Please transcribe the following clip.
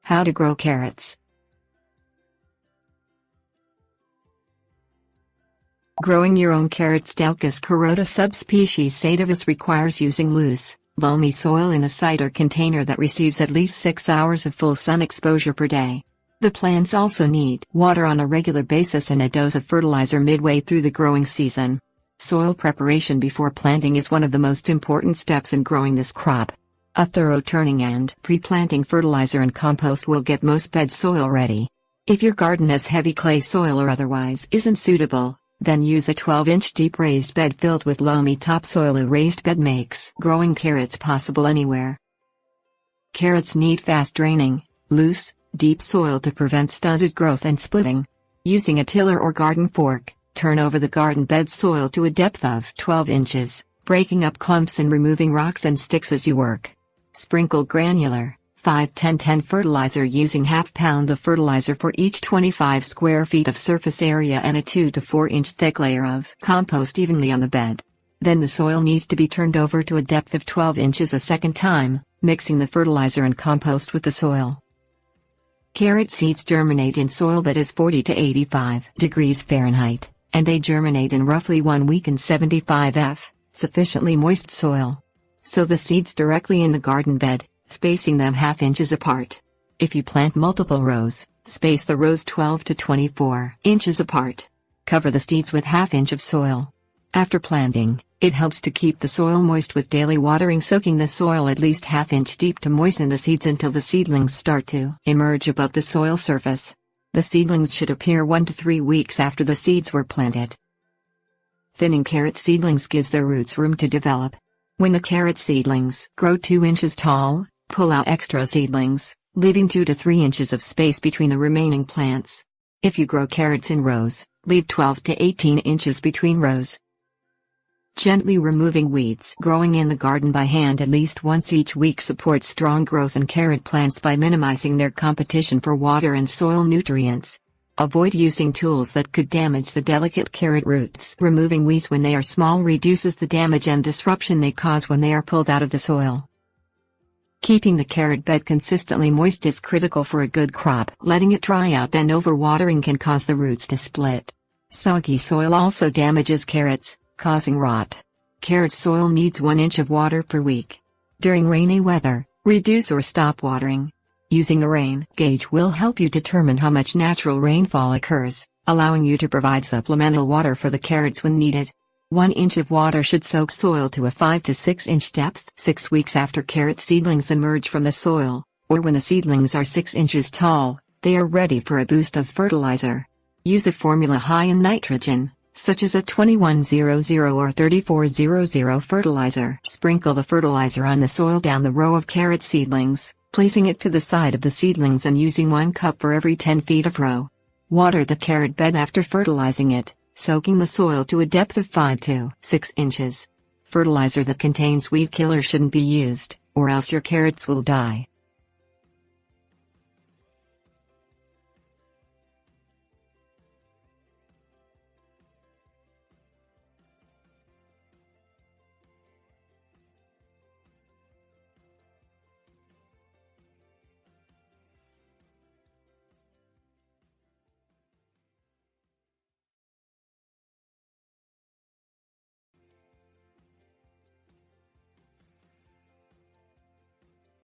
How to grow carrots. Growing your own carrots Daucus carota subspecies sativus requires using loose, loamy soil in a site or container that receives at least 6 hours of full sun exposure per day. The plants also need water on a regular basis and a dose of fertilizer midway through the growing season. Soil preparation before planting is one of the most important steps in growing this crop. A thorough turning and pre-planting fertilizer and compost will get most bed soil ready. If your garden has heavy clay soil or otherwise isn't suitable, then use a 12-inch deep raised bed filled with loamy topsoil. A raised bed makes growing carrots possible anywhere. Carrots need fast draining, loose, deep soil to prevent stunted growth and splitting. Using a tiller or garden fork, turn over the garden bed soil to a depth of 12 inches, breaking up clumps and removing rocks and sticks as you work. Sprinkle granular 5-10-10 fertilizer using half pound of fertilizer for each 25 square feet of surface area and a 2 to 4 inch thick layer of compost evenly on the bed. Then the soil needs to be turned over to a depth of 12 inches a second time, mixing the fertilizer and compost with the soil. Carrot seeds germinate in soil that is 40 to 85 degrees Fahrenheit, and they germinate in roughly 1 week in 75 F, sufficiently moist soil. Sow the seeds directly in the garden bed, spacing them ½ inches apart. If you plant multiple rows, space the rows 12 to 24 inches apart. Cover the seeds with ½ inch of soil. After planting, it helps to keep the soil moist with daily watering, soaking the soil at least ½ inch deep to moisten the seeds until the seedlings start to emerge above the soil surface. The seedlings should appear 1 to 3 weeks after the seeds were planted. Thinning carrot seedlings gives their roots room to develop. When the carrot seedlings grow 2 inches tall, pull out extra seedlings, leaving 2 to 3 inches of space between the remaining plants. If you grow carrots in rows, leave 12 to 18 inches between rows. Gently removing weeds growing in the garden by hand at least once each week supports strong growth in carrot plants by minimizing their competition for water and soil nutrients. Avoid using tools that could damage the delicate carrot roots. Removing weeds when they are small reduces the damage and disruption they cause when they are pulled out of the soil. Keeping the carrot bed consistently moist is critical for a good crop. Letting it dry out then overwatering can cause the roots to split. Soggy soil also damages carrots, causing rot. Carrot soil needs 1 inch of water per week. During rainy weather, reduce or stop watering. Using a rain gauge will help you determine how much natural rainfall occurs, allowing you to provide supplemental water for the carrots when needed. 1 inch of water should soak soil to a 5 to 6 inch depth. 6 weeks after carrot seedlings emerge from the soil, or when the seedlings are 6 inches tall, they are ready for a boost of fertilizer. Use a formula high in nitrogen, such as a 2100 or 3400 fertilizer. Sprinkle the fertilizer on the soil down the row of carrot seedlings, placing it to the side of the seedlings and using 1 cup for every 10 feet of row. Water the carrot bed after fertilizing it, soaking the soil to a depth of 5 to 6 inches. Fertilizer that contains weed killer shouldn't be used, or else your carrots will die.